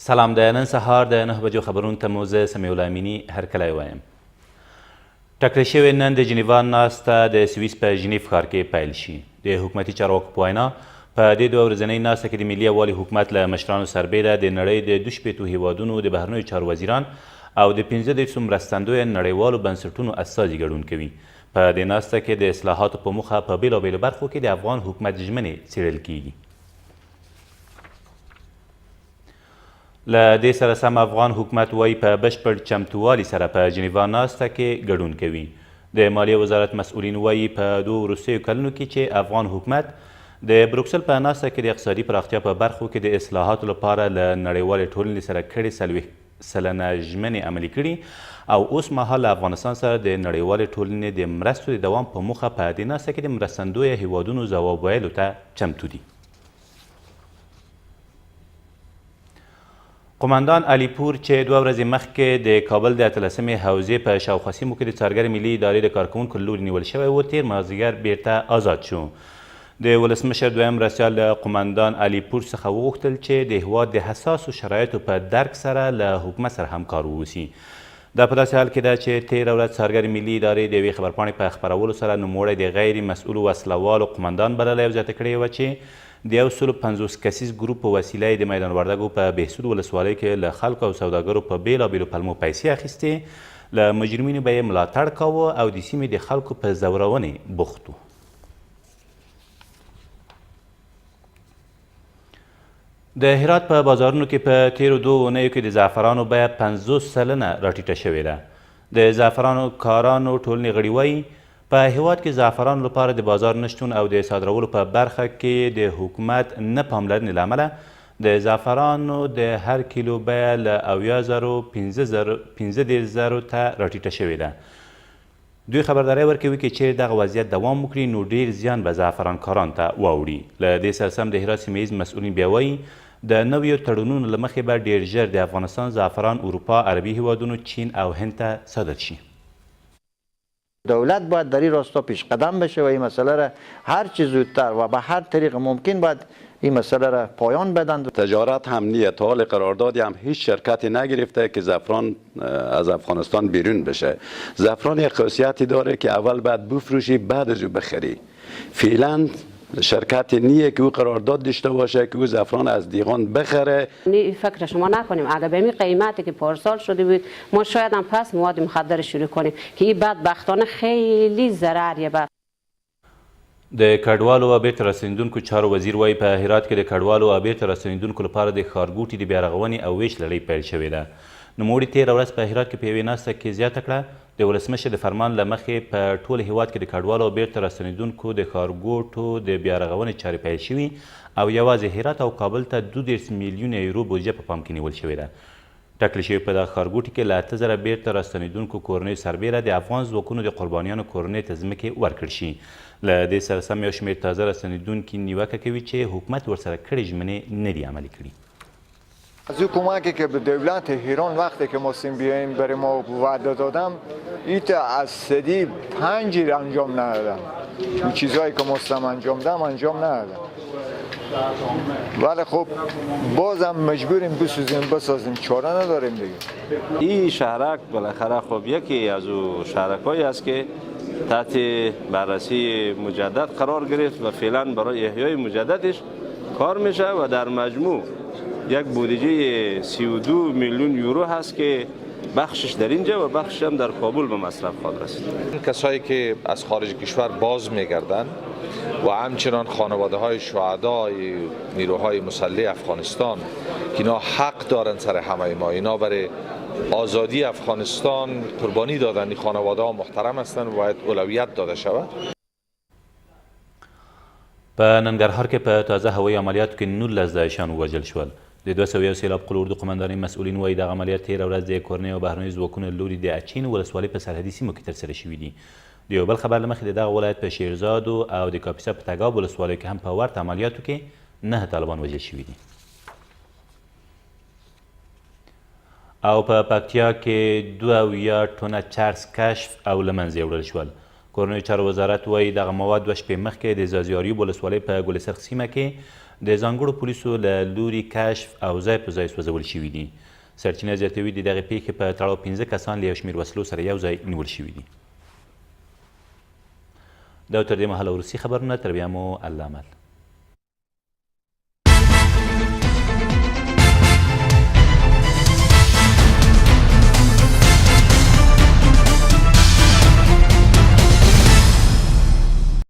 سلام، د نن سهار د 9 بجو خبرونو ته مو زه سمیع الله امیني هرکلی وایم. ټاکل شوې نن د جنیوا ناسته د سویس په ژنیف ښار کې پیل شي. د حکومتي چارواکو په وینا په دې دوه ورځنۍ ناسته کې د ملي یووالي حکومت له مشرانو سربیره د نړۍ د 22 هیوادونو د بهرنیو چارو وزیران او د 15 مرستندویه نړیوالو بنسټونو استازي ګډون کوي. په دې ناسته کې د اصلاحاتو په موخه په بېلابېلو برخو کې د افغان حکومت ژمنې څیړل کیږي. له دې سره سم افغان حکومت وایي په بشپړ چمتووالي سره په جنیوا ناسته کې ګډون کوي. د مالیې وزارت مسؤلین وایي په دوه وروستیو کلونو کې چې افغان حکومت د بروکسل په ناسته کې د اقتصادي پراختیا په برخو کې د اصلاحاتو لپاره له نړیوالې ټولنې سره کړې 40 سلنه ژمنې عملي کړي او اوس مهال له افغانستان سره د نړیوالې ټولنې د مرستو د دوام په موخه په دې ناسته کې د مرستندویه هیوادونو ځواب ویلو ته چمتو دي. قماندان علي پور چې 2 ورځې مخکې د کابل د 18مې حوزې په شاوخوا سیمو کې د څارګر ملي ادارې د کارکوونکو له لوري نیول شوی و، تېر مازدیګر بیرته آزاد شو. د ولسمشر دویم مرستیال له قماندان علي پور څخه وغوښتل چې د هېواد د حساسو شرایطو په درک سره له حکومت سره همکار ووسي. دا په داسې حال کې ده چې تېره ورځ څارګر ملي ادارې د یوې خبرپاڼې په خپرولو سره نوموړی د غیر مسؤلو وسلوالو قماندان بللی او زیاته کړې وه چې د 150 کسیز ګروپ په وسیله د میدان وردګو په بهسود ولسوالۍ کې له خلکو او سوداګرو په بېلابېلو پلمو پیسې اخیستې، له مجرمینو به یې ملاتړ کاوه او د سیمې د خلکو په ځورونې بوخت و. د هرات په بازارونو کې په تیرو 2 اونیو کې د زعفرانو بیه 50 سلنه راټیټه شوې ده. د زعفرانو کارانو ټولنې غړي وایي په هیواد کې زعفرانو لپاره د بازار نشتون او د صادرولو په برخه کې د حکومت نه پاملرنې له امله د زعفرانو د هر کیلو بیه له 70,000 15,000 ته راټیټه شوې ده. دوی خبرداری ورکوي که چیرې دغه وضعیت دوام وکړي نو ډیر زیان به زعفرانکارانو ته واوړي. له دې سره سم د هرات سیمه ییز مسؤلین بیا وایي د نویو تړونونو له مخې به ډیر ژر د افغانستان زعفران اروپا، عربي هیوادونو، چین او هند ته صادر شي. دولت باید در این راستا پیش قدم بشه و این مسئله را هر چه زودتر و به هر طریق ممکن باید این مسئله را پایان بدن. تجارت هم نیه، تا حال قراردادی هم هیچ شرکتی نگرفته که زعفران از افغانستان بیرون بشه. زعفران یک خاصیتی داره که اول باید بفروشی بعد از او بخری. فعلا شرکت نیه که او قرارداد داشته باشه که او زعفران از دیغان بخره. این فکر شما نکنیم اگر به این قیمتی که پارسال شده بود ما شاید هم پس مواد مخدر شروع کنیم که این بدبختانه خیلی ضرریه. بعد د کډوالو او بیرته راستنېدونکو چارو وزیر وایي په هرات کې د کډوالو او بیرته راستنېدونکو لپاره د ښارګوټي د بیارغونې او ویش لړۍ پیل شوې ده. نوموړي تېره ورځ په هرات کې په یوې ناسته کې زیاته کړه د ولسمشر د فرمان له مخې په ټول هیواد کې د کډوالو او بیرته راستنېدونکو د ښارګوټو د بیارغونې چارې پیل شوي او یوازې هرات او کابل ته 22 میلیونه یورو بودجه په پام کې نیول شوې ده. ټاکل شوي په دغه ښارګوټي کې له 8000 بیرته راستنېدونکو کورنیو سربیره د افغان ځواکونو د قربانیانو کورنیو ته ځمکې ورکړل شي. له دې سره سم یو شمېر تازه راستنېدونکي نیوکه کوي چې حکومت ورسره کړې ژمنې نه دي عملي کړي. از او کمکی که به دولت ایران وقتی که ما بیاییم برای ما وعده دادم ایت از سدی 5 انجام ندادم. این چیزهایی که مستم انجام دادم انجام ندادم. ولی خب بازم مجبوریم بسازیم، چاره نداریم دیگه. این شهرک بالاخره خب یکی از او شهرکایی است که تحت بررسی مجدد قرار گرفت و فعلا برای احیای مجددش کار میشه و در مجموع یک بودجه 32 میلیون یورو هست که بخشش در اینجا و بخشش هم در کابل به مصرف خواهد رسید. کسایی که از خارج کشور باز میگردند و همچنان خانواده های شهدای نیروهای مسلح افغانستان که اینا حق دارن سر همه ما، اینا برای آزادی افغانستان قربانی دادن، این خانواده ها محترم هستند و باید اولویت داده شود. په ننګرهار کې په تازه هوایي عملیاتو کې 19 داعشیان ووژل شول. د 201 سیلاب قل اردو قمندانۍ مسؤلین وایي دغه عملیات تېره ورځ د کورنیو او بهرنیو ځواکونو له لوري د اچین ولسوالۍ په سرحدي سیمو کې ترسره شوي دي. د یو بل خبر له مخې د دغه ولایت په شیرزادو او د کاپیسا په تګاب ولسوالیو کې هم په ورته عملیاتو کې 9 طالبان وژل شوي دي. او په پکتیا کې 2 ټونه چرس کشف او له منځه یې وړل شول. کورنیو چارو وزارت وایي دغه مواد 2 شپې مخکې د ځاځي ولسوالۍ په ګلسرخ سیمه کې د ځانګړو پولیسو له لوري کشف او ځای په ځای سوځول شوي دي. سرچینه زیاتوي د دغې پیښې په تړاو 15 کسان له یو شمېر وسلو سره یو ځای نیول شوي دي. دا تر دې مهاله وروستي خبرونه، تر بیا مو الله امان.